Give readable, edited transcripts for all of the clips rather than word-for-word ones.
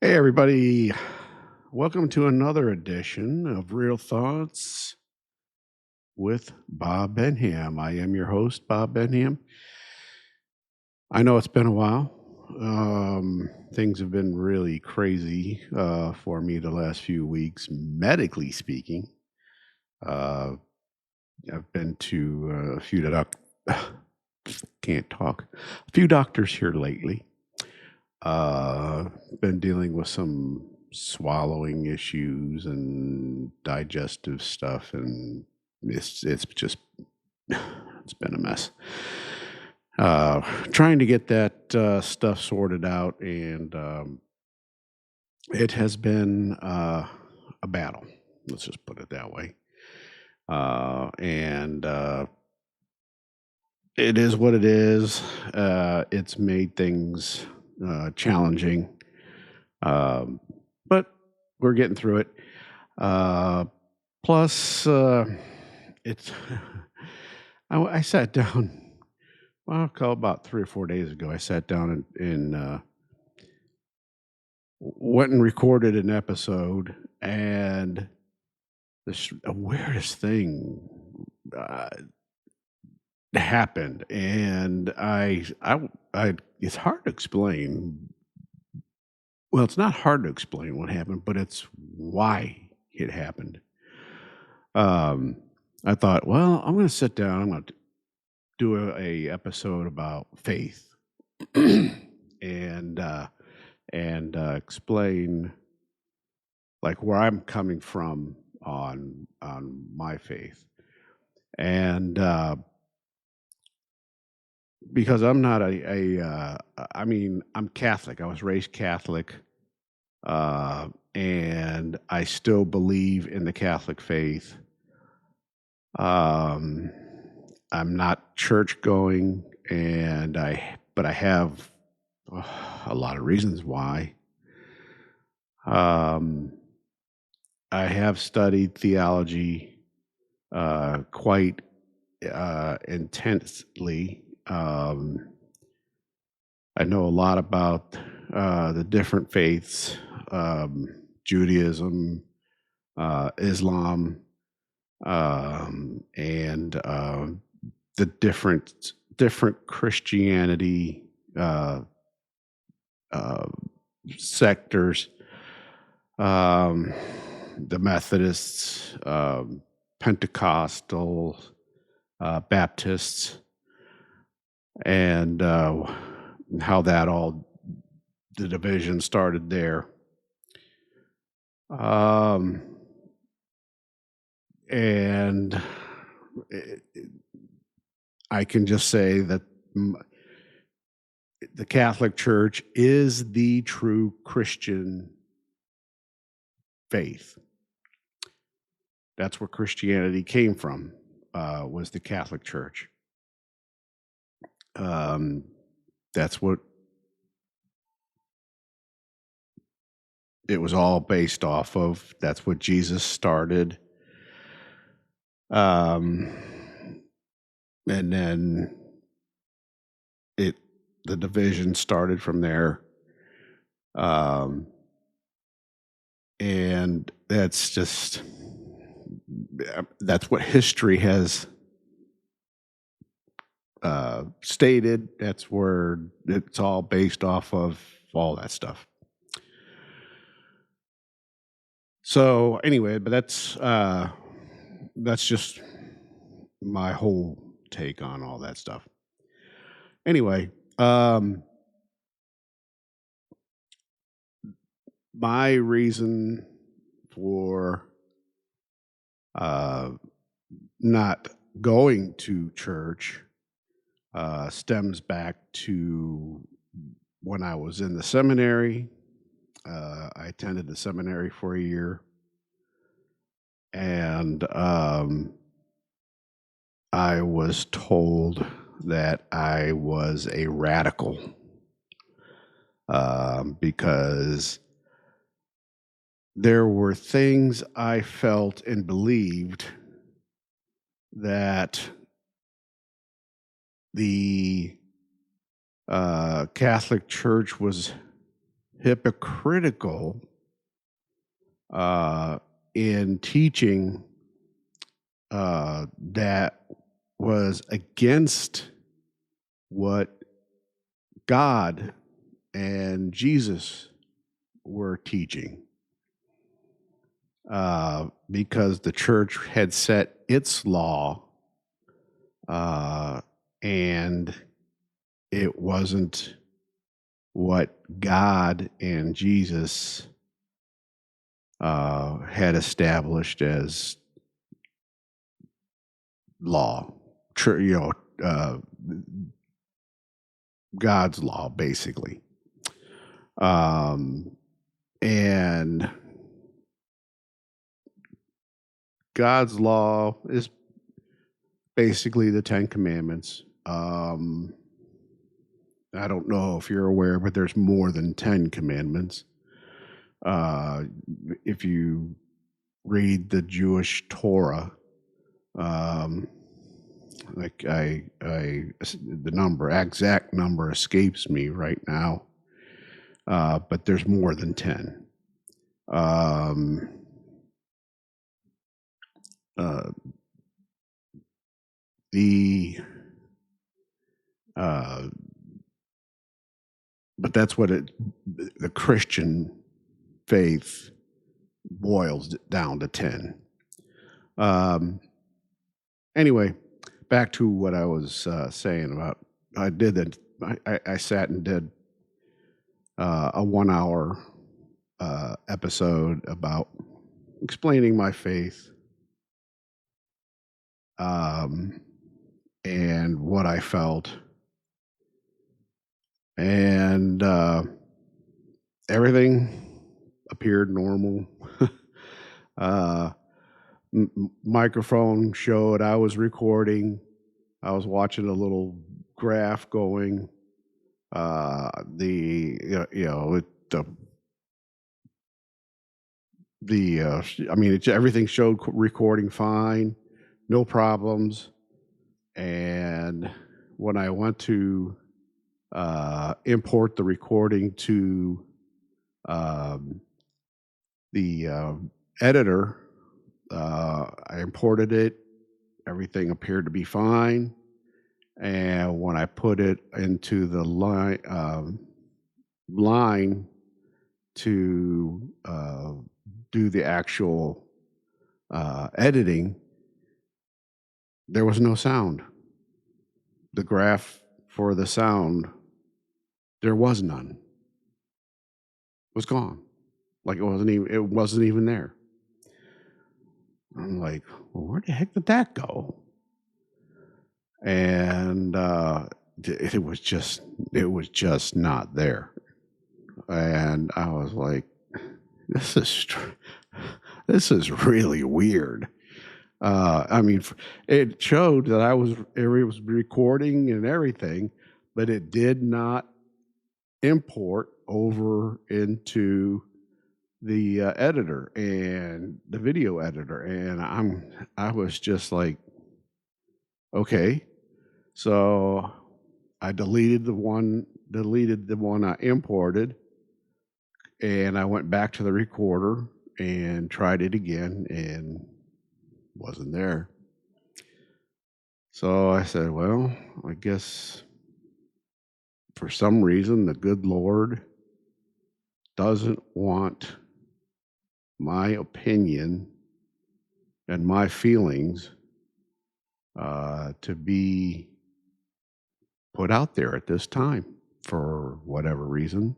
Hey, everybody. Welcome to another edition of Real Thoughts with Bob Benham. I am your host, Bob Benham. I know it's been a while. Things have been really crazy for me the last few weeks, medically speaking. Uh, I've been to a few can't talk. A few doctors here lately. Been dealing with some swallowing issues and digestive stuff, and it's just it's been a mess. Trying to get that stuff sorted out, and it has been a battle. Let's just put it that way. And It is what it is. It's made things challenging, um, but we're getting through it. Uh, plus, it's I sat down. Well, about 3 or 4 days ago, I sat down and went and recorded an episode, and the weirdest thing uh, happened, and I it's hard to explain. Well, it's not hard to explain what happened, but it's why it happened. Um, I thought, well, I'm going to sit down. I'm going to do a episode about faith and explain like where I'm coming from on my faith, and because I'm not I mean, I'm Catholic. I was raised Catholic, and I still believe in the Catholic faith. Um, I'm not church going, but I have a lot of reasons why. Um, I have studied theology quite intensely. I know a lot about the different faiths, Judaism, Islam, and the different Christianity uh, uh, sectors, um, the Methodists, Pentecostal, Baptists, and how that all the division started there. Um, and it, I can just say that the Catholic Church is the true Christian faith. That's where Christianity came from, was the Catholic Church. Um, that's what it was all based off of. That's what Jesus started. Um, and then it the division started from there. Um, and that's what history has stated. That's where it's all based off of, all that stuff. So anyway, but that's just my whole take on all that stuff. Anyway, my reason for uh, not going to church stems back to when I was in the seminary. I attended the seminary for a year, and I was told that I was a radical because there were things I felt and believed that the Catholic Church was hypocritical in teaching that was against what God and Jesus were teaching, because the church had set its law, and it wasn't what God and Jesus had established as law, God's law, basically. And God's law is basically the Ten Commandments. I don't know if you're aware, but there's more than 10 commandments. If you read the Jewish Torah, the exact number escapes me right now, but there's more than 10. But that's what the Christian faith boils down to 10. Anyway, back to what I was saying about. I sat and did a 1-hour episode about explaining my faith, and what I felt, and everything appeared normal. Microphone showed I was recording. I was watching a little graph going. Everything showed recording fine, no problems. And when I went to import the recording to the editor, I imported it. Everything appeared to be fine. And when I put it into the line to do the actual editing, there was no sound. The graph for the sound, there was none. It was gone. Like it wasn't even there. I'm like, well, where the heck did that go? And it was just not there. And I was like, this is really weird. It showed that it was recording and everything, but it did not import over into the editor and the video editor. And I was just like, okay. So I deleted the one I imported, and I went back to the recorder and tried it again, and wasn't there. So I said, well, I guess for some reason the good Lord doesn't want my opinion and my feelings to be put out there at this time for whatever reason.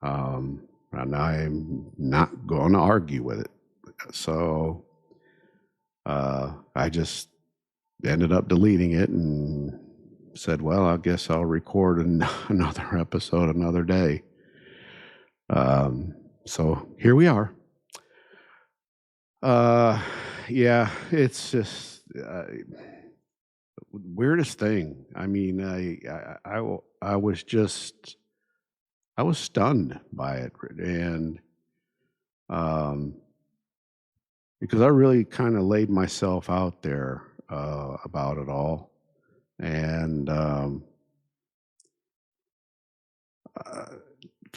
And I'm not going to argue with it. So I just ended up deleting it and said, well, I guess I'll record another episode another day. So here we are. Yeah, it's just weirdest thing. I mean, I was stunned by it, and because I really kind of laid myself out there about it all, and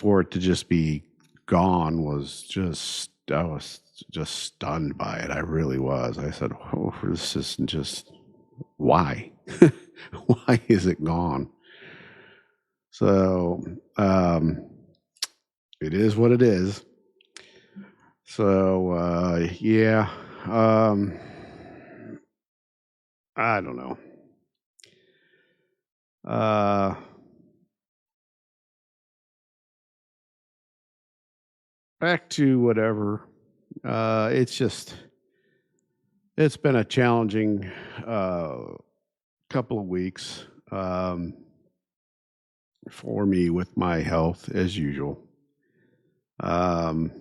for it to just be gone was just, I was just stunned by it. I really was. I said, oh, this is just, why? Why is it gone? So, it is what it is. So, yeah, um, I don't know. Uh, Back to whatever. It's just, it's been a challenging uh, couple of weeks for me with my health as usual. Um,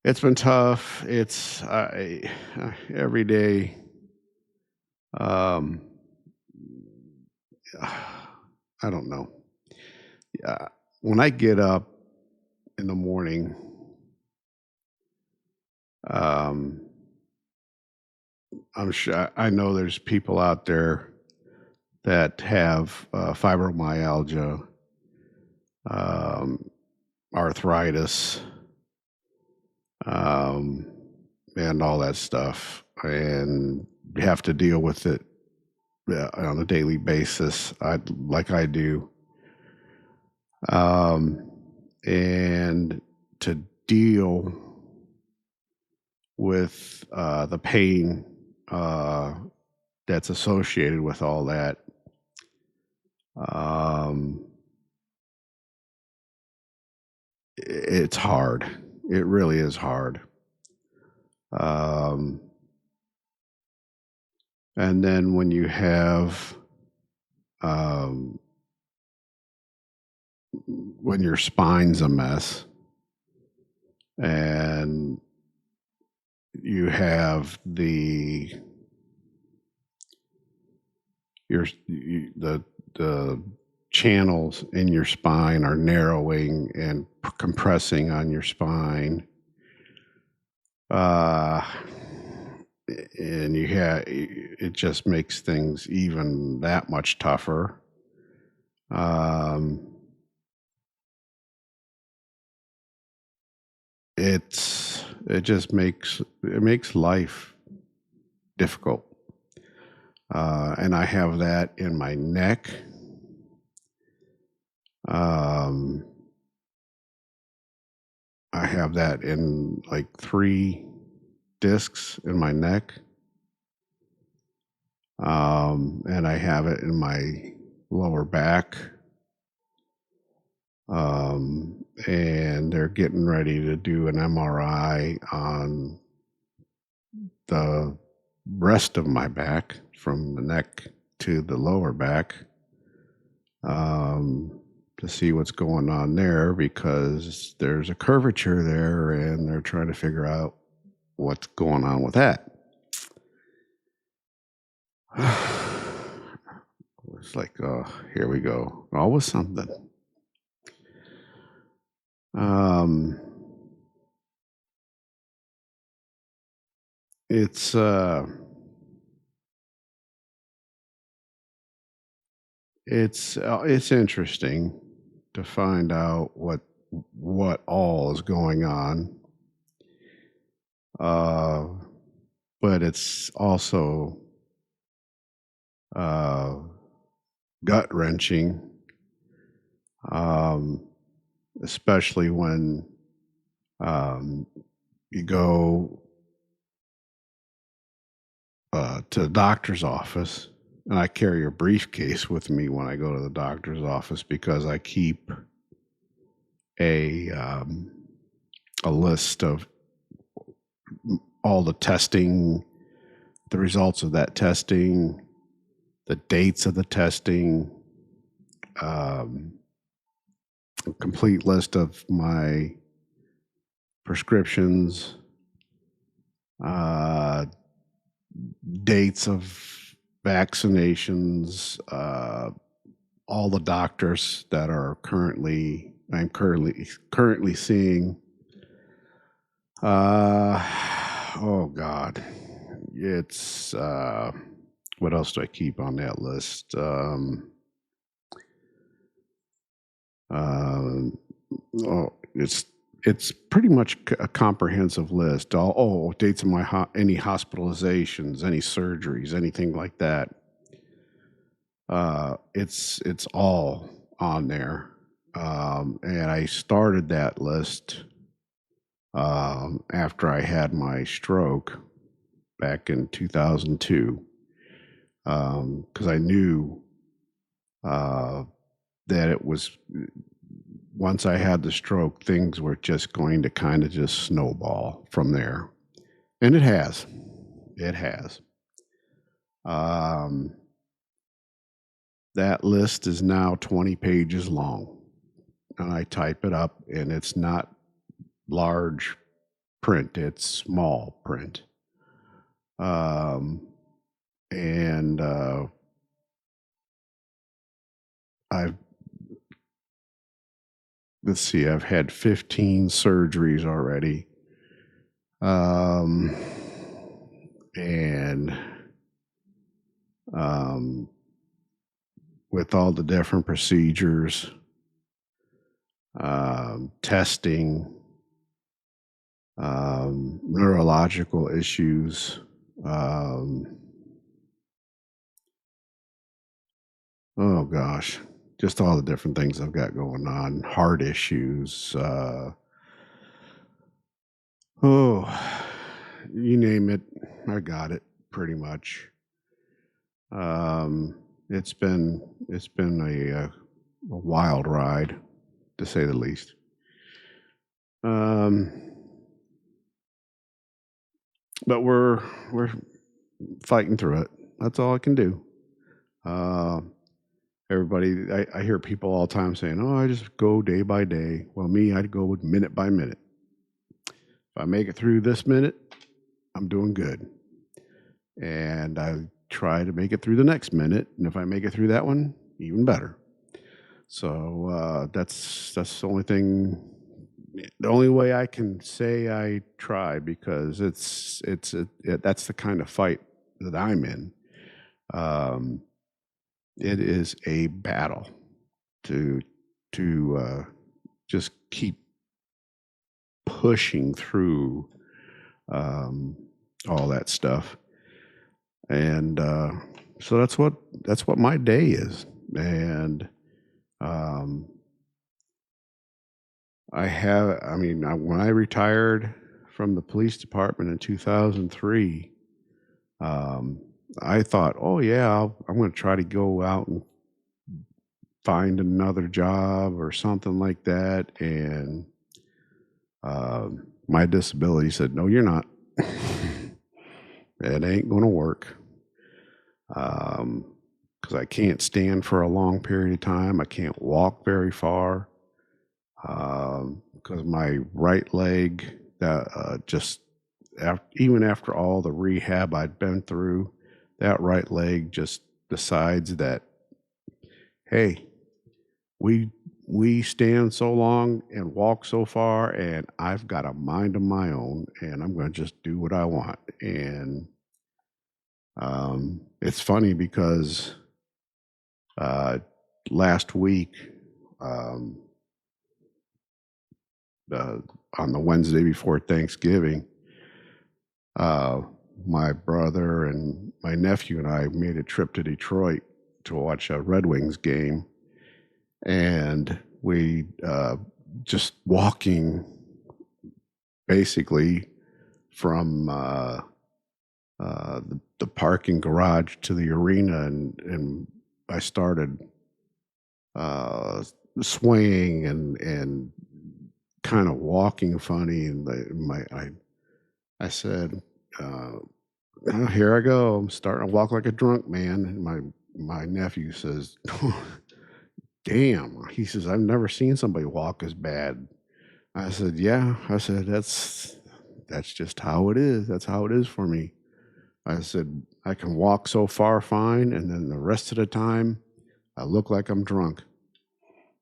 it's been tough. It's every day. Um, I don't know. When I get up in the morning, um, I'm sure I know there's people out there that have fibromyalgia, um, arthritis, um, and all that stuff, and have to deal with it on a daily basis, like I do. Um, and to deal with the pain that's associated with all that. Um, it's hard. It really is hard. Um, and then when you have, um, when your spine's a mess and you have the channels in your spine are narrowing and compressing on your spine, uh, and it just makes things even that much tougher. Um, it just makes life difficult. And I have that in my neck. Um, I have that in like 3 discs in my neck. And I have it in my lower back. And they're getting ready to do an MRI on the rest of my back from the neck to the lower back, to see what's going on there because there's a curvature there and they're trying to figure out what's going on with that. It's like, oh, here we go. Always something. Um, it's it's interesting to find out what all is going on. Uh, but it's also uh, gut wrenching, um, especially when um, you go to the doctor's office. And I carry a briefcase with me when I go to the doctor's office because I keep a um, a list of all the testing, the results of that testing, the dates of the testing, um, a complete list of my prescriptions, uh, dates of vaccinations, all the doctors that I'm currently seeing. Oh God, it's what else do I keep on that list? Um, oh, it's pretty much a comprehensive list. Dates of any hospitalizations, any surgeries, anything like that. It's all on there. And I started that list after I had my stroke back in 2002, because I knew uh, that it was once I had the stroke, things were just going to kind of just snowball from there, and it has. It has. Um, that list is now 20 pages long, and I type it up, and it's not large print; it's small print. Um, and I've let's see, I've had 15 surgeries already. Um, and with all the different procedures, testing, neurological issues, oh gosh, just all the different things I've got going on, heart issues, oh, you name it, I got it pretty much. Um, it's been a wild ride, to say the least. Um, but we're fighting through it. That's all I can do. Uh, everybody, I hear people all the time saying, "Oh, I just go day by day." Well, me, I'd go minute by minute. If I make it through this minute, I'm doing good, and I try to make it through the next minute. And if I make it through that one, even better. So that's the only thing, the only way I can say I try, because that's the kind of fight that I'm in. Um, it is a battle to just keep pushing through um, all that stuff, and so that's what my day is, and um, when I retired from the police department in 2003, um, I thought, oh, yeah, I'm going to try to go out and find another job or something like that. And my disability said, no, you're not. It ain't going to work. Because I can't stand for a long period of time. I can't walk very far. Because my right leg, even after all the rehab I'd been through, that right leg just decides that, hey, we stand so long and walk so far, and I've got a mind of my own, and I'm going to just do what I want. And it's funny because last week, um, on the Wednesday before Thanksgiving, uh, my brother and my nephew and I made a trip to Detroit to watch a Red Wings game, and we just walking basically from the parking garage to the arena, and I started swaying and kind of walking funny, and I said, "Oh, here I go. I'm starting to walk like a drunk man." And my nephew says, "Damn," he says, "I've never seen somebody walk as bad." I said, "Yeah." I said, "That's just how it is. That's how it is for me." I said, "I can walk so far fine, and then the rest of the time, I look like I'm drunk."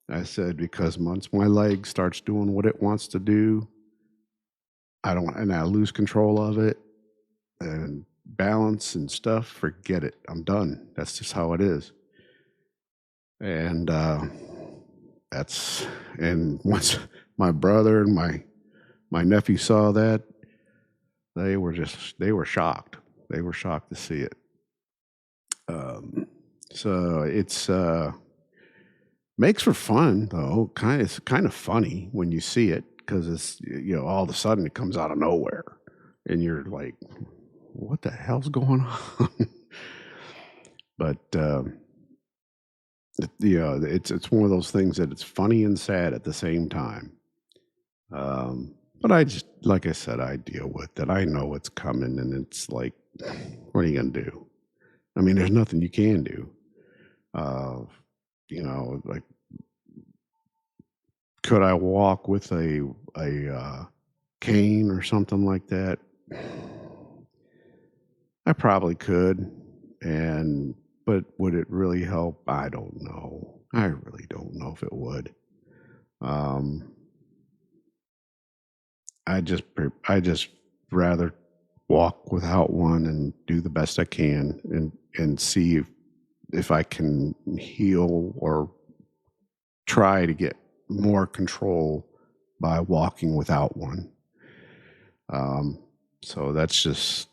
I said, "Because once my leg starts doing what it wants to do, and I lose control of it and balance and stuff, forget it. I'm done. That's just how it is." And That's and once my brother and my nephew saw that, they were shocked. They were shocked to see it. Um, so it's makes for fun though. Kind of funny when you see it because it's all of a sudden it comes out of nowhere, and you're like, "What the hell's going on?" But it's one of those things that it's funny and sad at the same time. But I just, like I said, I deal with it. I know it's coming, and it's like, what are you gonna do? I mean, there's nothing you can do. Uh, like, could I walk with a cane or something like that? I probably could, and but would it really help? I don't know. I really don't know if it would. Um, I just rather walk without one and do the best I can and see if I can heal or try to get more control by walking without one. Um, so that's just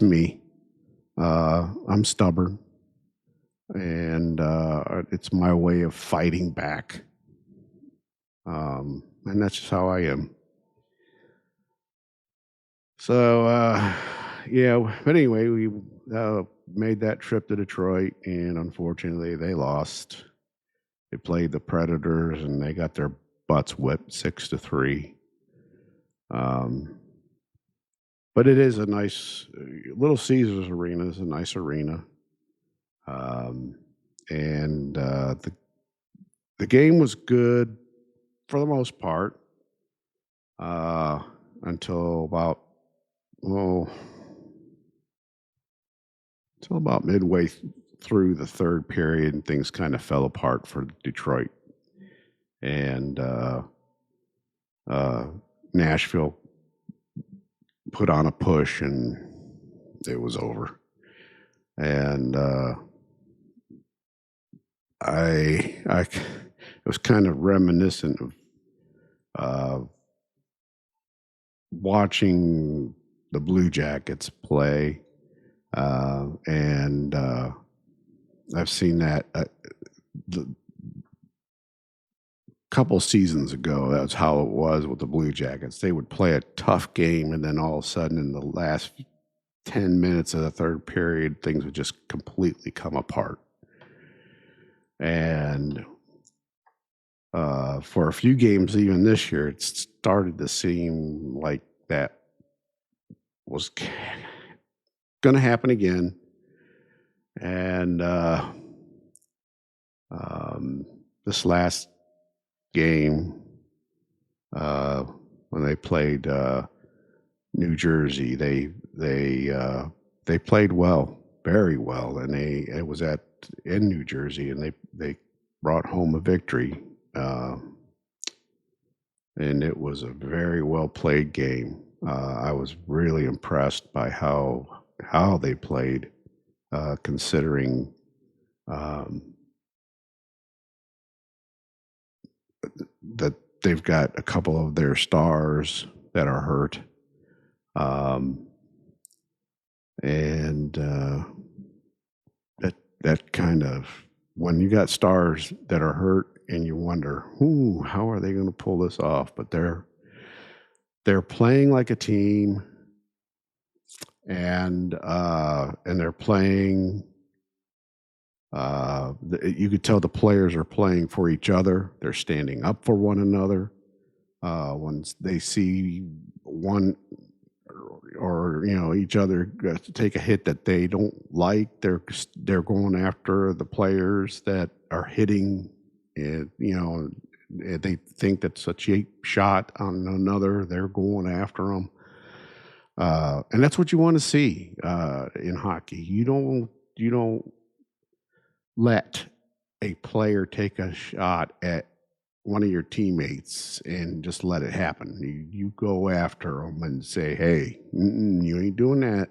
me. I'm stubborn, and it's my way of fighting back. And that's just how I am. So yeah, but anyway, we made that trip to Detroit, and unfortunately, they lost. They played the Predators, and they got their butts whipped 6-3. Um, but it is a nice Little Caesars Arena is a nice arena, um, and the game was good for the most part uh, until about well until about midway through the third period, and things kind of fell apart for Detroit, and uh, Nashville put on a push, and it was over. And it was kind of reminiscent of uh, watching the Blue Jackets play, and I've seen that the couple seasons ago. That's how it was with the Blue Jackets. They would play a tough game, and then all of a sudden, in the last 10 minutes of the third period, things would just completely come apart. And for a few games, even this year, it started to seem like that was going to happen again. And this last game, when they played New Jersey, they played well, very well, and it was in New Jersey, and they brought home a victory, and it was a very well played game. I was really impressed by how they played, considering um, that they've got a couple of their stars that are hurt. Um, and that kind of when you got stars that are hurt and you wonder, ooh, how are they going to pull this off? But they're playing like a team, and they're playing. You could tell the players are playing for each other. They're standing up for one another. When they see one or each other take a hit that they don't like, they're going after the players that are hitting, and they think that's a cheap shot on another. They're going after them, and that's what you want to see in hockey. You don't let a player take a shot at one of your teammates and just let it happen. You go after them and say, "Hey, you ain't doing that."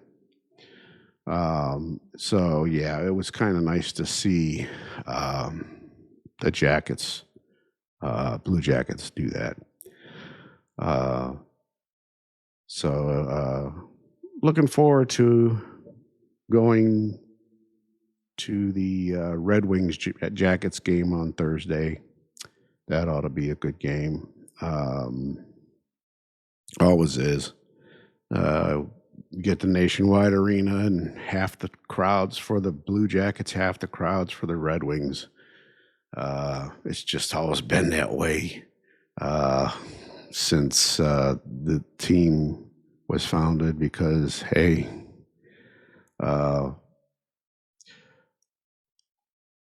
So yeah, it was kind of nice to see the Jackets Blue Jackets do that. Uh, looking forward to going to the Red Wings Jackets game on Thursday. That ought to be a good game. Always is. Get the Nationwide Arena and half the crowds for the Blue Jackets, half the crowds for the Red Wings. It's just always been that way since the team was founded because, hey, the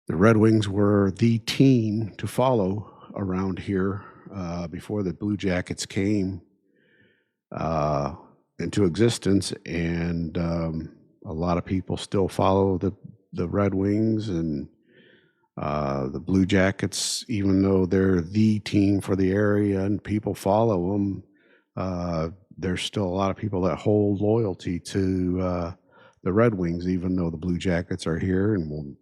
Red Wings were the team to follow around here before the Blue Jackets came into existence, and a lot of people still follow the Red Wings and the Blue Jackets, even though they're the team for the area and people follow them. There's still a lot of people that hold loyalty to the Red Wings, even though the Blue Jackets are here. And,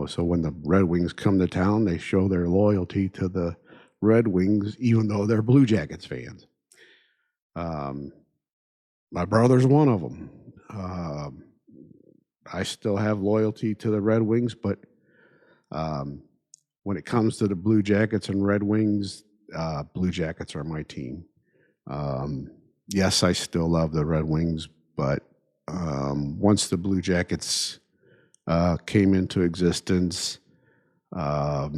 so when the Red Wings come to town, they show their loyalty to the Red Wings, even though they're Blue Jackets fans. My brother's one of them. I still have loyalty to the Red Wings, but when it comes to the Blue Jackets and Red Wings, Blue Jackets are my team. Yes, I still love the Red Wings, but once the Blue Jackets came into existence, I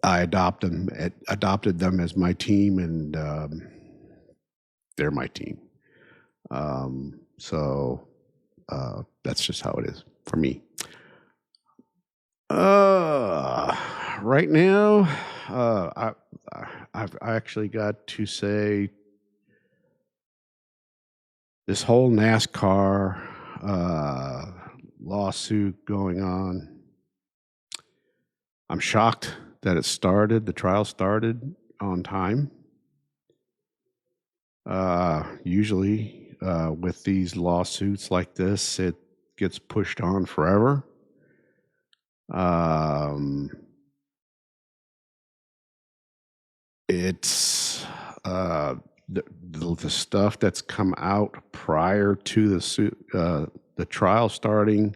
adopted them as my team, and they're my team. That's just how it is for me. Right now, I've actually got to say this whole NASCAR lawsuit going on. I'm shocked that the trial started on time. Usually, with these lawsuits like this, it gets pushed on forever. It's the stuff that's come out prior to the trial starting,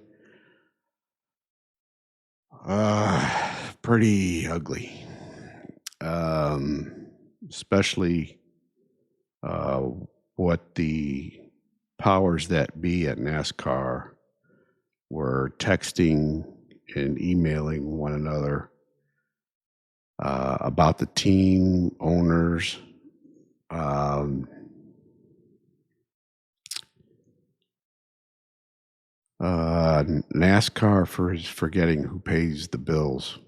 pretty ugly, especially what the powers that be at NASCAR were texting and emailing one another about the team owners. NASCAR for forgetting who pays the bills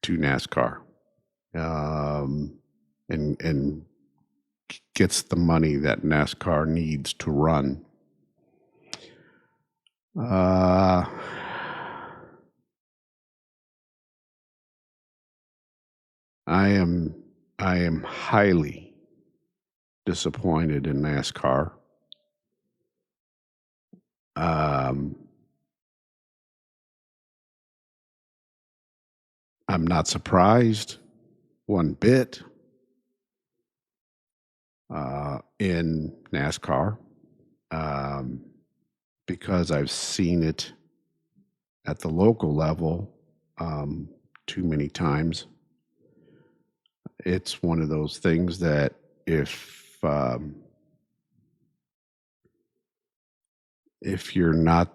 to NASCAR, and gets the money that NASCAR needs to run. I am highly disappointed in NASCAR. I'm not surprised one bit in NASCAR because I've seen it at the local level too many times. It's one of those things that if you're not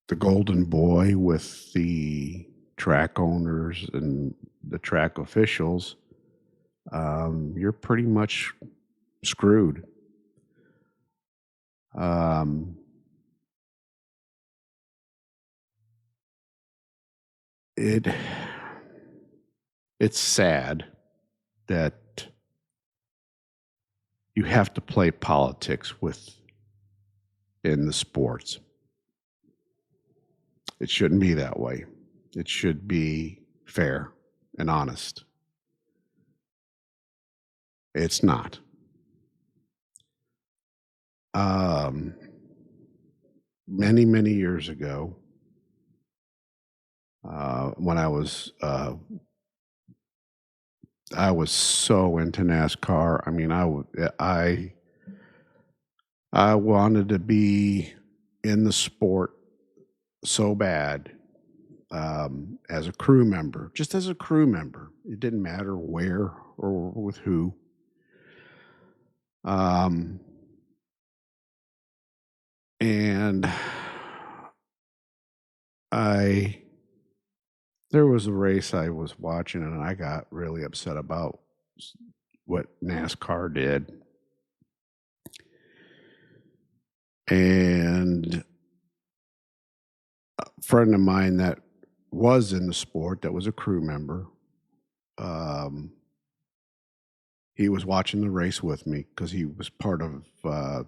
the golden boy with the track owners and the track officials, you're pretty much screwed. It's sad that you have to play politics in the sports. It shouldn't be that way. It should be fair and honest. It's not. Many, many years ago, when I was I was so into NASCAR. I mean, I wanted to be in the sport so bad, as a crew member, just as a crew member. It didn't matter where or with who. Um, and I there was a race I was watching, and I got really upset about what NASCAR did. And a friend of mine that was in the sport, that was a crew member, um, he was watching the race with me because he was part of the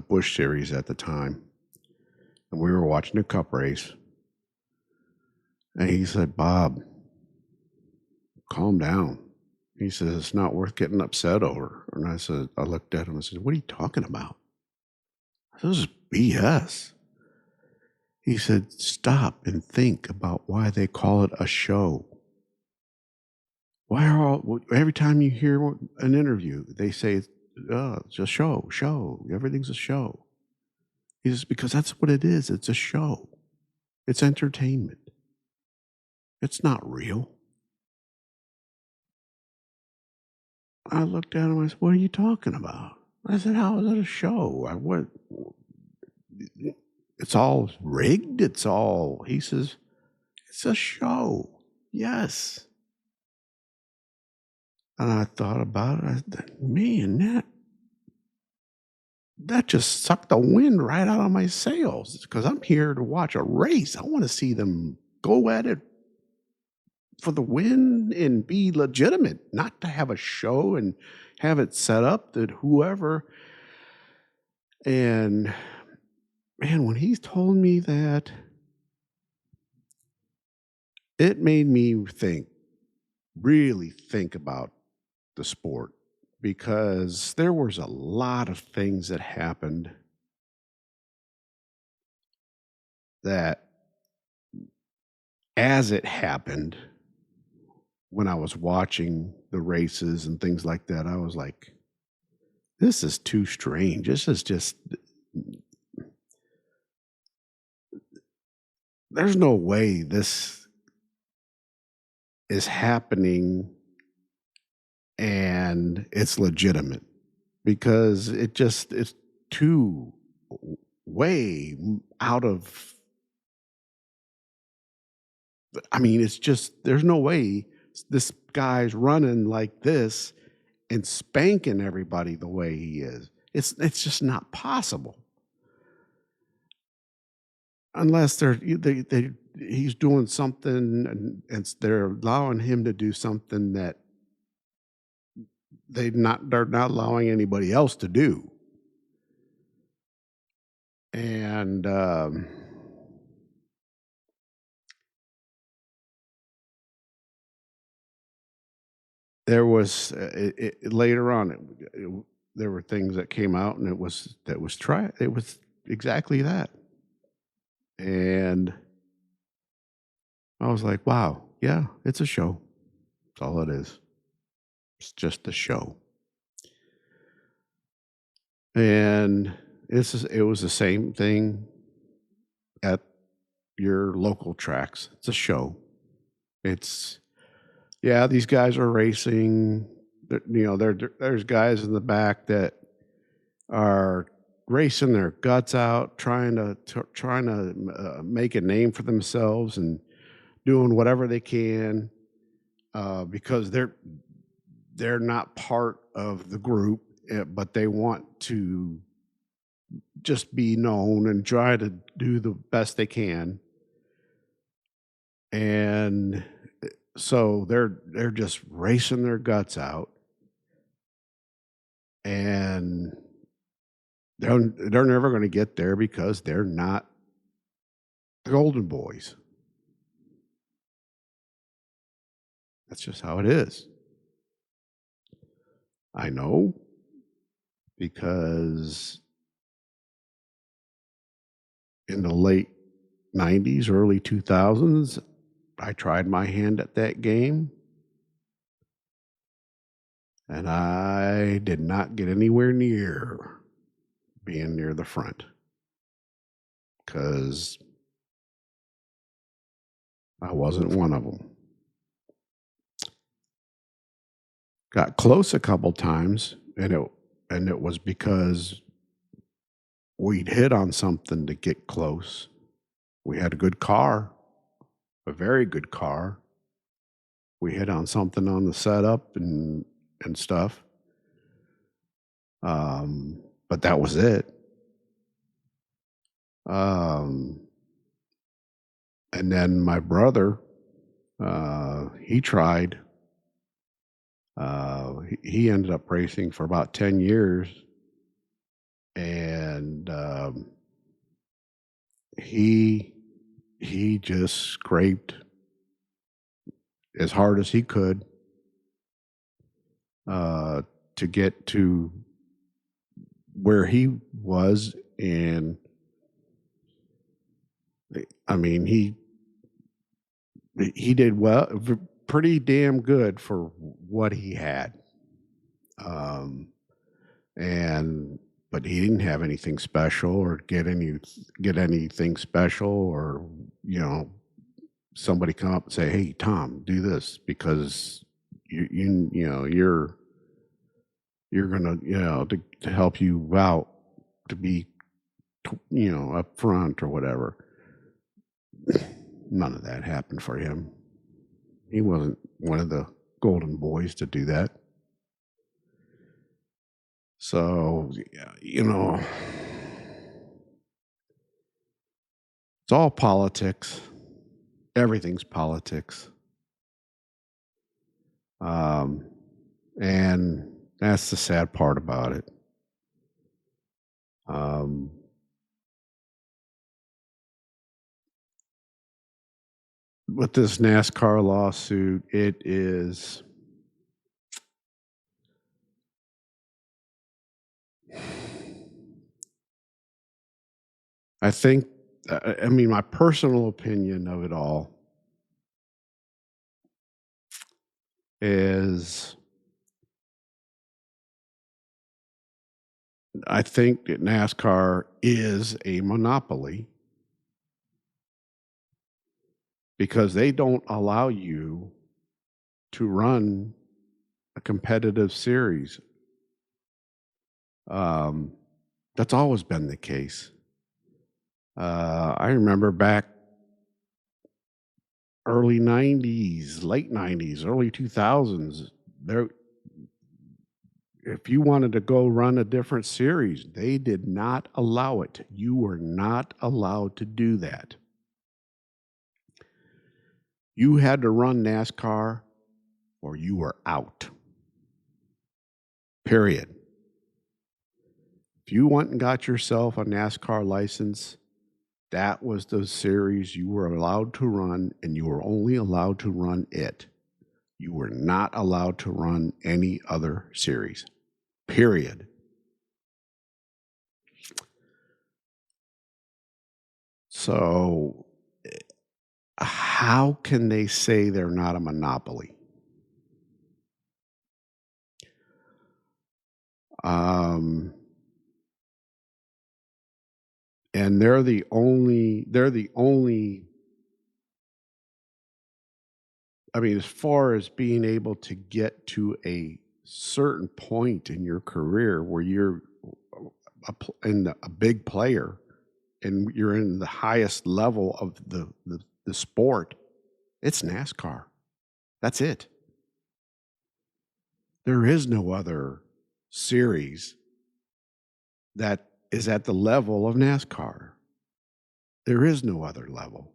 Bush series at the time, and we were watching the Cup race. And he said, "Bob, calm down." He says, "It's not worth getting upset over." And I looked at him and said, "What are you talking about? This is BS." He said, "Stop and think about why they call it a show. Why are every time you hear an interview, they say, it's a show, everything's a show." He says, "Because that's what it is. It's a show. It's entertainment. It's not real." I looked at him. I said, "What are you talking about?" I said, "How is it a show? What? It's all rigged. It's all." He says, "It's a show. Yes." And I thought about it. I said, "Man, that just sucked the wind right out of my sails because I'm here to watch a race. I want to see them go at it for the win and be legitimate, not to have a show and have it set up that whoever." And man, when he told me that, it made me think, really think about the sport, because there was a lot of things that happened that, as it happened, when I was watching the races and things like that, I was like, this is too strange. This is just, there's no way this is happening and it's legitimate, because it's too way out of, I mean, it's just, there's no way this guy's running like this and spanking everybody the way he is. It's just not possible, unless he's doing something, and they're allowing him to do something that they're not allowing anybody else to do. And there was later on, there were things that came out, and it was exactly that. And I was like, wow, yeah, it's a show. That's all it is. It's just a show. And it was the same thing at your local tracks. It's a show. It's, yeah, these guys are racing. There's guys in the back that are racing their guts out, trying to make a name for themselves and doing whatever they can, because they're not part of the group, but they want to just be known and try to do the best they can. And so they're just racing their guts out, and they're never going to get there because they're not the golden boys. That's just how it is. I know, because in the late 90s, early 2000s, I tried my hand at that game, And I did not get anywhere near being near the front because I wasn't one of them. Got close a couple times, and it was because we'd hit on something to get close. We had a good car, a very good car. We hit on something on the setup and stuff. But that was it. Um, and then my brother, he tried. He ended up racing for about 10 years, and he he just scraped as hard as he could uh, to get to where he was, and I mean he did well, pretty damn good for what he had, um, and but he didn't have anything special or get anything special, or you know somebody come up and say, "Hey, Tom, do this because you're gonna to help you out to be up front or whatever." None of that happened for him. He wasn't one of the golden boys to do that. So yeah, it's all politics. Everything's politics. Um, and that's the sad part about it. Um, with this NASCAR lawsuit, it is. I think, I mean, my personal opinion of it all is I think that NASCAR is a monopoly because they don't allow you to run a competitive series. Um, that's always been the case. I remember back early 90s, late 90s, early 2000s, there if you wanted to go run a different series, they did not allow it. You were not allowed to do that. You had to run NASCAR or you were out. Period. If you went and got yourself a NASCAR license, that was the series you were allowed to run, and you were only allowed to run it. You were not allowed to run any other series. Period. So, how can they say they're not a monopoly? Um, and they're the only, I mean, as far as being able to get to a certain point in your career where you're a big player and you're in the highest level of the sport, it's NASCAR. That's it. There is no other series that is at the level of NASCAR. There is no other level.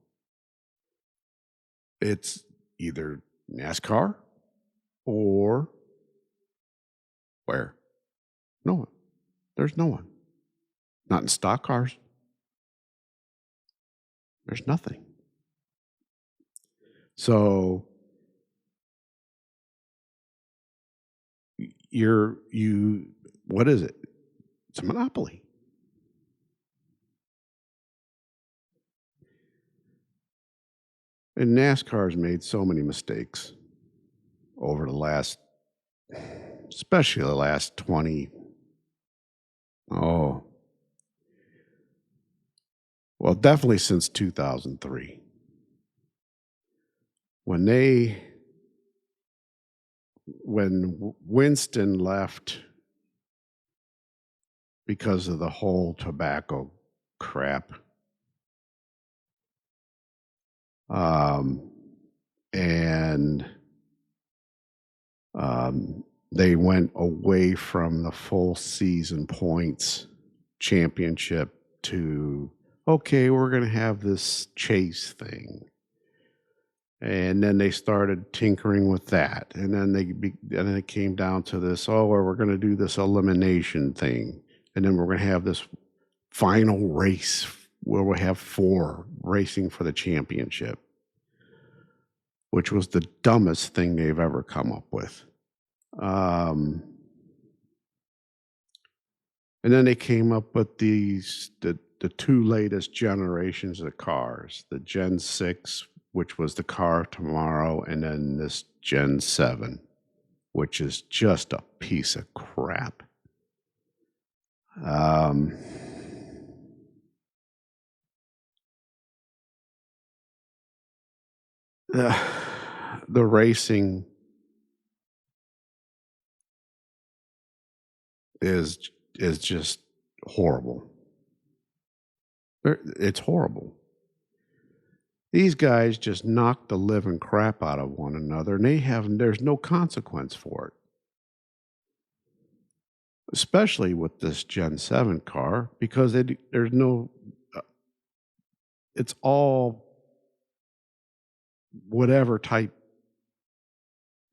It's either NASCAR or where? No one. There's no one. Not in stock cars. There's nothing. So what is it? It's a monopoly. And NASCAR's made so many mistakes over the last especially the last 20, oh, well, definitely since 2003. When they, when Winston left because of the whole tobacco crap, um, and they went away from the full season points championship to, okay, we're going to have this chase thing. And then they started tinkering with that. And then and it came down to this, oh, well, we're going to do this elimination thing. And then we're going to have this final race where we have 4 racing for the championship, which was the dumbest thing they've ever come up with. And then they came up with the 2 latest generations of cars, the Gen 6, which was the car of tomorrow, and then this Gen 7, which is just a piece of crap. The racing is just horrible. It's horrible. These guys just knock the living crap out of one another, and there's no consequence for it. Especially with this Gen 7 car, because there's no, it's all whatever type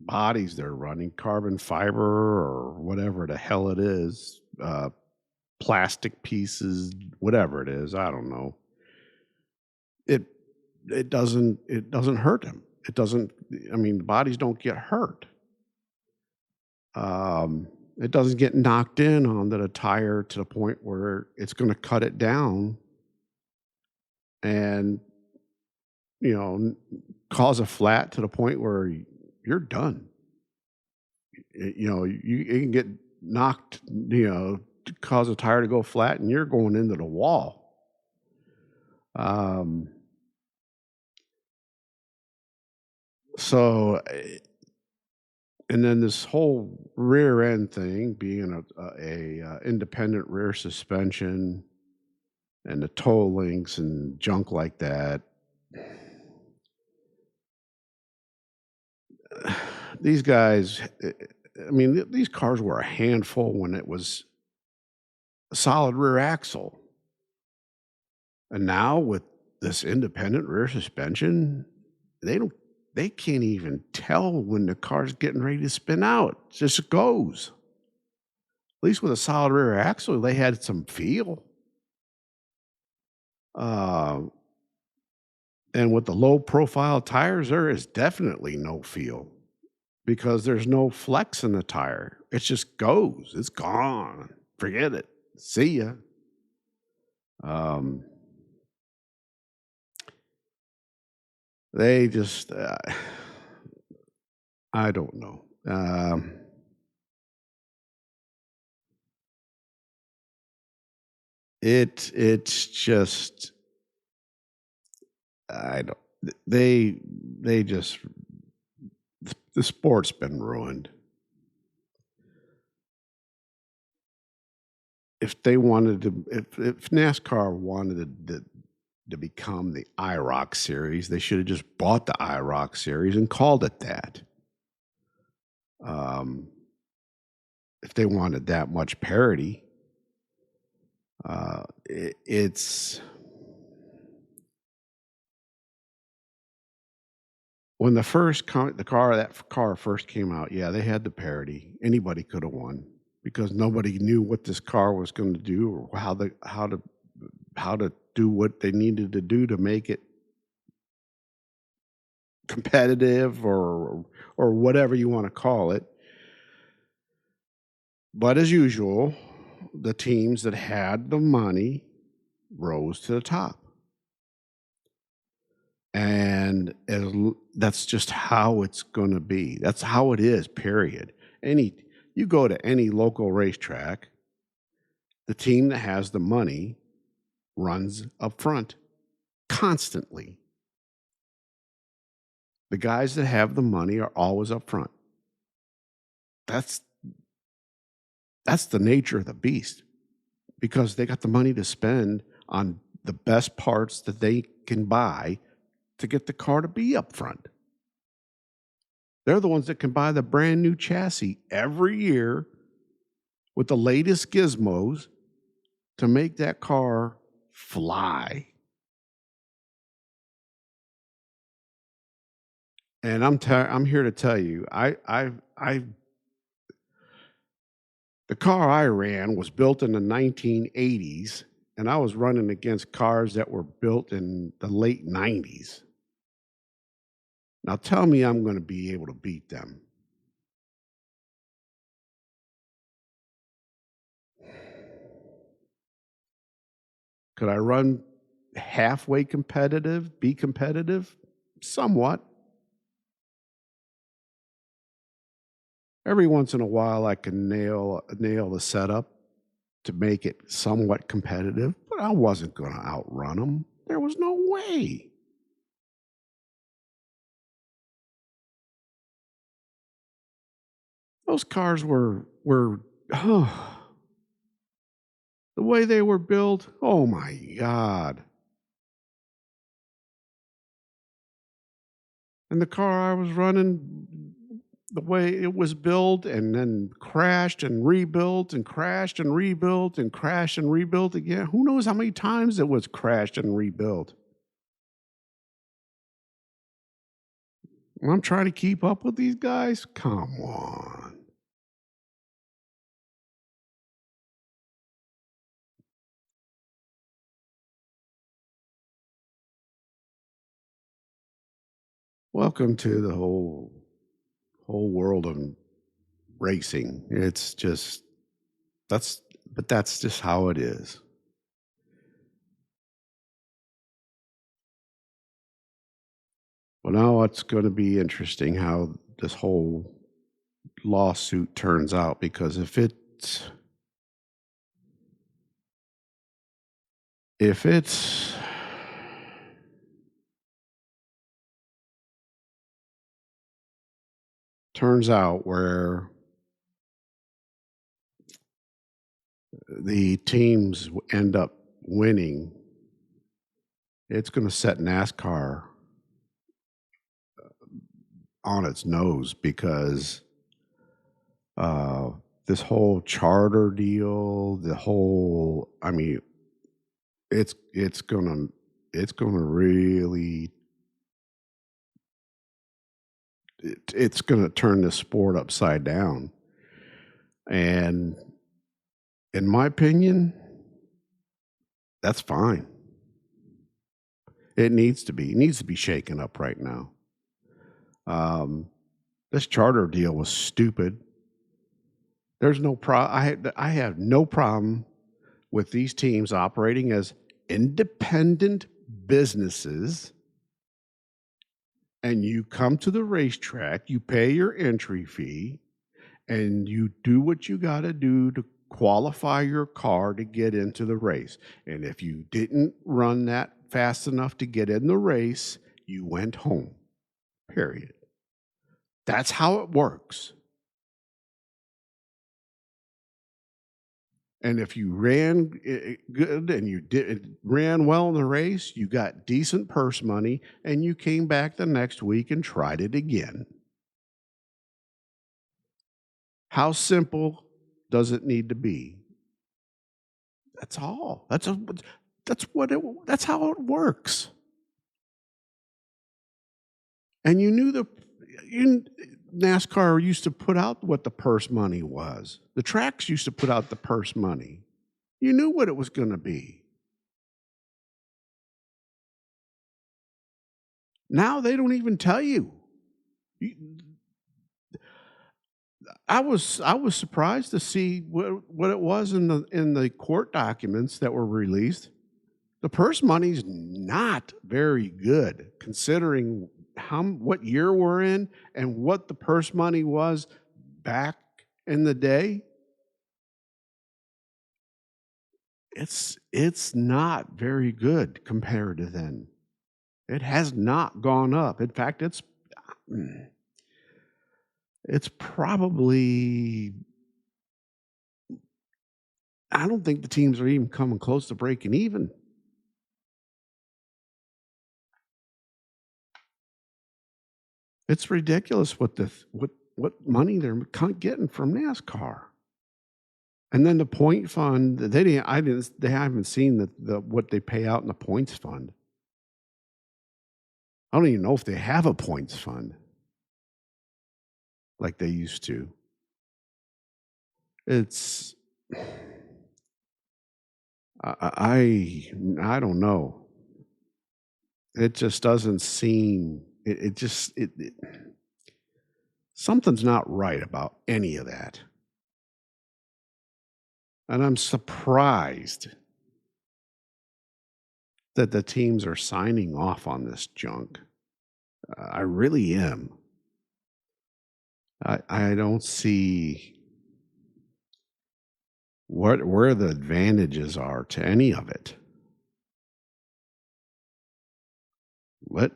bodies they're running, carbon fiber or whatever the hell it is, plastic pieces, whatever it is, I don't know. It doesn't hurt them. It doesn't, I mean, the bodies don't get hurt. It doesn't get knocked in onto the tire to the point where it's going to cut it down and, cause a flat to the point where you're done. You can get knocked, cause a tire to go flat and you're going into the wall. So, and then this whole rear end thing being a independent rear suspension and the toe links and junk like that. These guys, I mean, these cars were a handful when it was a solid rear axle. And now with this independent rear suspension, they can't even tell when the car's getting ready to spin out. It just goes. At least with a solid rear axle, they had some feel. And with the low profile tires, there is definitely no feel because there's no flex in the tire. It just goes. It's gone. Forget it. See ya. They just, I don't know. It's just, I don't, they just, the sport's been ruined. If they wanted to, if NASCAR wanted to become the IROC series, they should have just bought the IROC series and called it that. If they wanted that much parity, it's when that car first came out. Yeah, they had the parity. Anybody could have won because nobody knew what this car was going to do or how to do what they needed to do to make it competitive or whatever you want to call it. But as usual, the teams that had the money rose to the top. And that's just how it's going to be. That's how it is, period. You You go to any local racetrack, the team that has the money runs up front constantly. The guys that have the money are always up front. That's the nature of the beast, because they got the money to spend on the best parts that they can buy to get the car to be up front. They're the ones that can buy the brand new chassis every year with the latest gizmos to make that car fly. And I'm here to tell you, the car I ran was built in the 1980s, and I was running against cars that were built in the late 90s. Now tell me I'm going to be able to beat them. Could I run halfway competitive, be competitive? Somewhat. Every once in a while, I can nail the setup to make it somewhat competitive, but I wasn't going to outrun them. There was no way. Those cars were oh, the way they were built. Oh my God. And the car I was running, the way it was built and then crashed and rebuilt and crashed and rebuilt and crashed and rebuilt again. Who knows how many times it was crashed and rebuilt? I'm trying to keep up with these guys. Come on. Welcome to the whole world of racing. It's just that's just how it is. Well, now it's going to be interesting how this whole lawsuit turns out, because if it's turns out where the teams end up winning, it's going to set NASCAR on its nose, because this whole charter deal, I mean, it's gonna really it's gonna turn this sport upside down. And in my opinion, that's fine. It needs to be shaken up right now. This charter deal was stupid. There's no I have no problem with these teams operating as independent businesses, and you come to the racetrack, you pay your entry fee, and you do what you got to do to qualify your car to get into the race. And if you didn't run that fast enough to get in the race, you went home. Period. That's how it works. And if you ran good and you ran well in the race, you got decent purse money, and you came back the next week and tried it again. How simple does it need to be? That's all. That's how it works. And NASCAR used to put out what the purse money was. The tracks used to put out the purse money. You knew what it was going to be. Now they don't even tell you. I was surprised to see what it was in the court documents that were released. The purse money's not very good, considering what year we're in and what the purse money was back in the day, it's not very good compared to then. It has not gone up. In fact, it's probably, I don't think the teams are even coming close to breaking even. It's ridiculous what money they're getting from NASCAR. And then the point fund, they haven't seen the what they pay out in the points fund. I don't even know if they have a points fund like they used to. It's I don't know. It just doesn't seem it something's not right about any of that. And I'm surprised that the teams are signing off on this junk. I really am. I don't see where the advantages are to any of it. But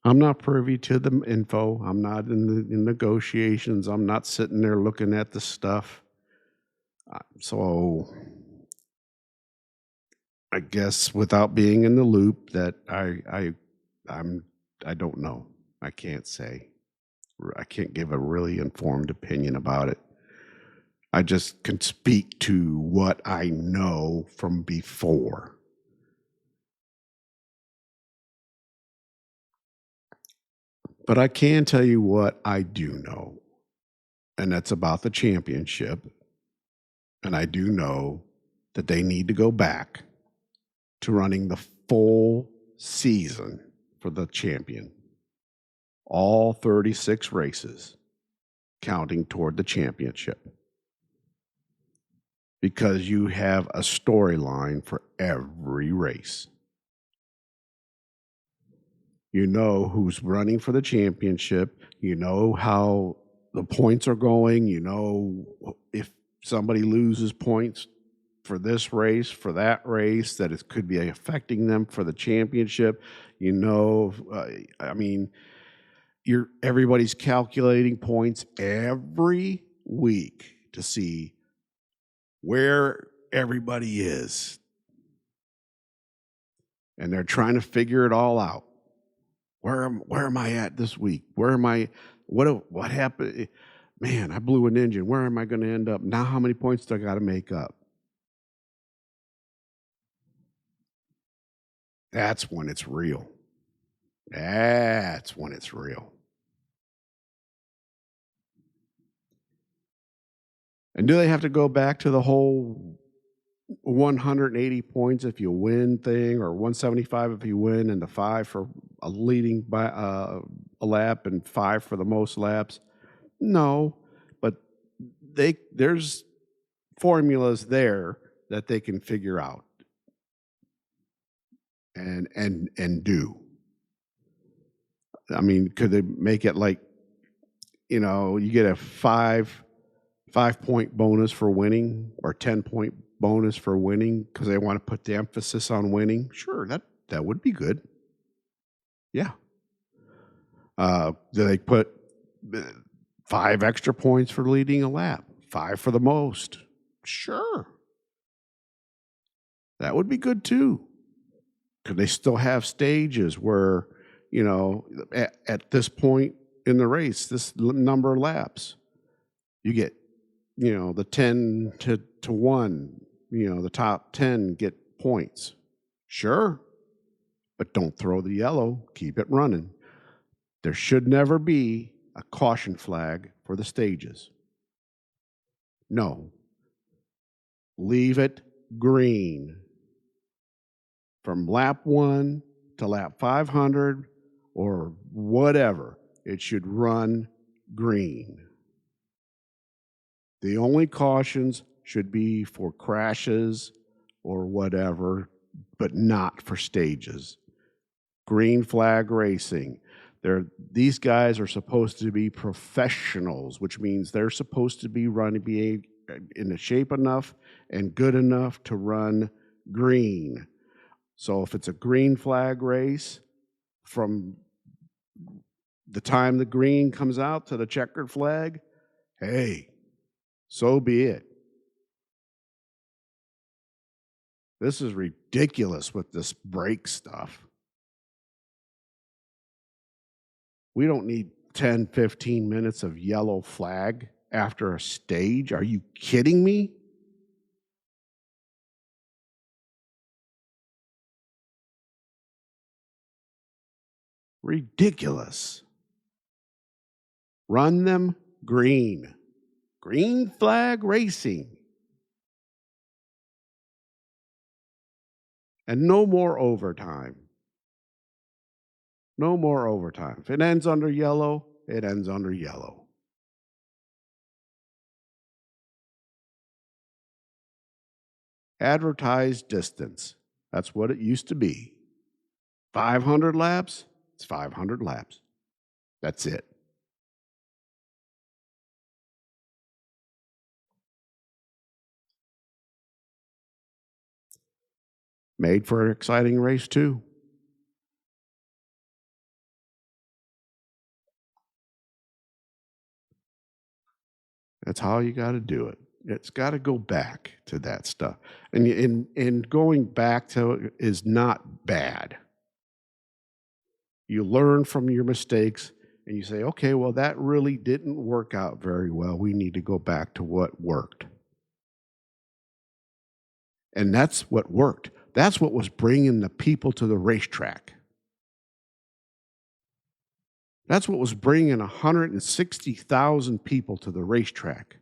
I'm not privy to the info. I'm not in negotiations. I'm not sitting there looking at the stuff. So I guess without being in the loop, that I don't know. I can't say. I can't give a really informed opinion about it. I just can speak to what I know from before. But I can tell you what I do know, and that's about the championship. And I do know that they need to go back to running the full season for the champion. All 36 races counting toward the championship. Because you have a storyline for every race. You know who's running for the championship. You know how the points are going. You know if somebody loses points for this race, for that race, that it could be affecting them for the championship. You know, everybody's calculating points every week to see where everybody is. And they're trying to figure it all out. Where am I at this week? Where am I? What happened? Man, I blew an engine. Where am I going to end up? Now how many points do I got to make up? That's when it's real. That's when it's real. And do they have to go back to the whole 180 points if you win thing, or 175 if you win, and the 5 for a leading by a lap and 5 for the most laps? No, but there's formulas there that they can figure out and do. I mean, could they make it like, you get a 5-point bonus for winning, or 10-point bonus for winning, because they want to put the emphasis on winning? Sure, that would be good. Yeah. Do they put 5 extra points for leading a lap? 5 for the most? Sure. That would be good too. Could they still have stages where, at this point in the race, this number of laps, you get, the 10 to 1, the top 10 get points? Sure. But don't throw the yellow. Keep it running. There should never be a caution flag for the stages. No. Leave it green. From lap 1 to lap 500 or whatever, it should run green. The only cautions should be for crashes or whatever, but not for stages. Green flag racing. These guys are supposed to be professionals, which means they're supposed to be in a shape enough and good enough to run green. So if it's a green flag race, from the time the green comes out to the checkered flag, hey, so be it. This is ridiculous with this brake stuff. We don't need 10, 15 minutes of yellow flag after a stage. Are you kidding me? Ridiculous. Run them green. Green flag racing. And no more overtime. No more overtime. If it ends under yellow, it ends under yellow. Advertised distance. That's what it used to be. 500 laps, it's 500 laps. That's it. Made for an exciting race, too. That's how you got to do it. It's got to go back to that stuff. And going back to it is not bad. You learn from your mistakes and you say, okay, well, that really didn't work out very well. We need to go back to what worked. And that's what worked. That's what was bringing the people to the racetrack. That's what was bringing 160,000 people to the racetrack.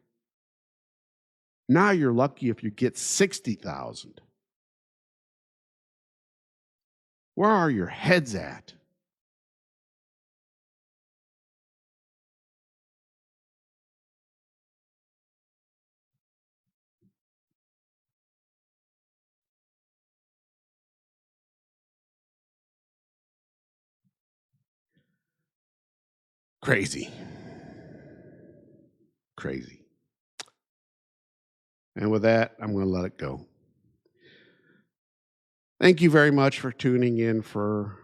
Now you're lucky if you get 60,000. Where are your heads at? Crazy. Crazy. And with that, I'm going to let it go. Thank you very much for tuning in for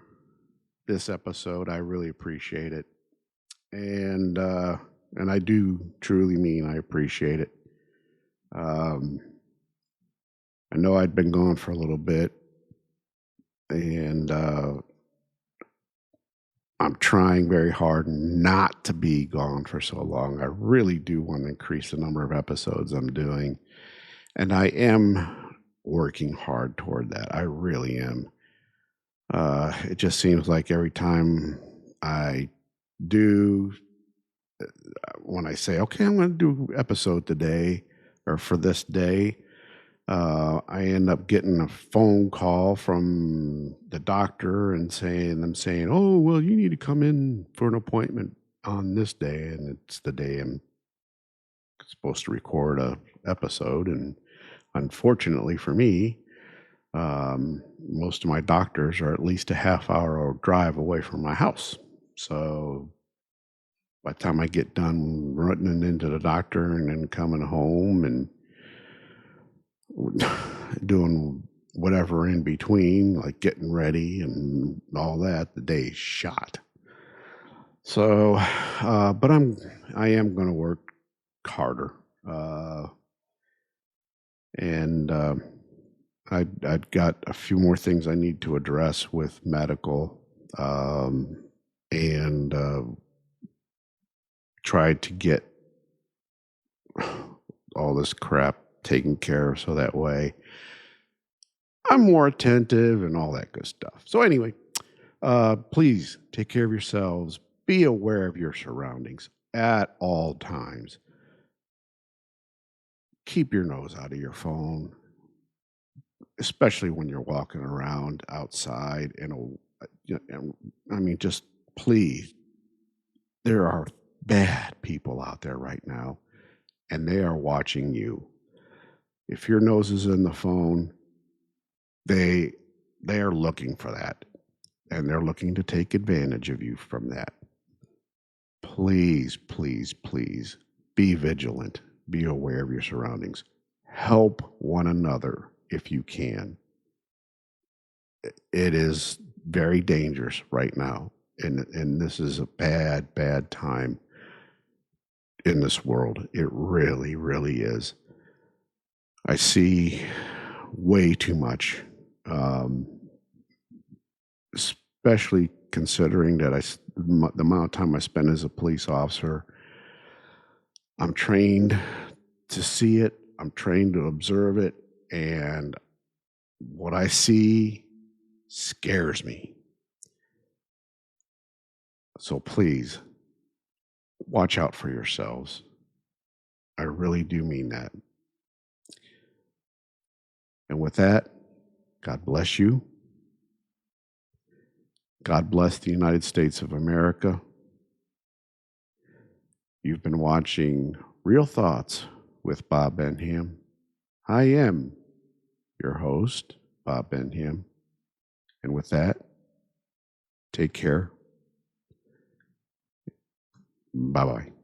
this episode. I really appreciate it. And I do truly mean I appreciate it. I know I'd been gone for a little bit, and I'm trying very hard not to be gone for so long. I really do want to increase the number of episodes I'm doing, and I am working hard toward that. I really am. It just seems like every time I do, when I say, okay, I'm going to do episode today or for this day, I end up getting a phone call from the doctor and saying, oh, well, you need to come in for an appointment on this day. And it's the day I'm supposed to record a episode. And unfortunately for me, most of my doctors are at least a half-hour drive away from my house. So by the time I get done running into the doctor and then coming home and doing whatever in between, like getting ready and all that, the day's shot. So, but I am going to work harder, and I've got a few more things I need to address with medical, and try to get all this crap taken care of so that way I'm more attentive and all that good stuff. So anyway, please take care of yourselves. Be aware of your surroundings at all times. Keep your nose out of your phone, especially when you're walking around outside. I mean, just please, there are bad people out there right now, and they are watching you. If your nose is in the phone, they are looking for that. and they're looking to take advantage of you from that. Please, please, please be vigilant. Be aware of your surroundings. Help one another if you can. It is very dangerous right now, and this is a bad, bad time in this world. It really, really is. I see way too much, especially considering that the amount of time I spend as a police officer. I'm trained to see it. I'm trained to observe it, and what I see scares me. So please watch out for yourselves. I really do mean that. And with that, God bless you. God bless the United States of America. You've been watching Real Thoughts with Bob Benham. I am your host, Bob Benham. And with that, take care. Bye-bye.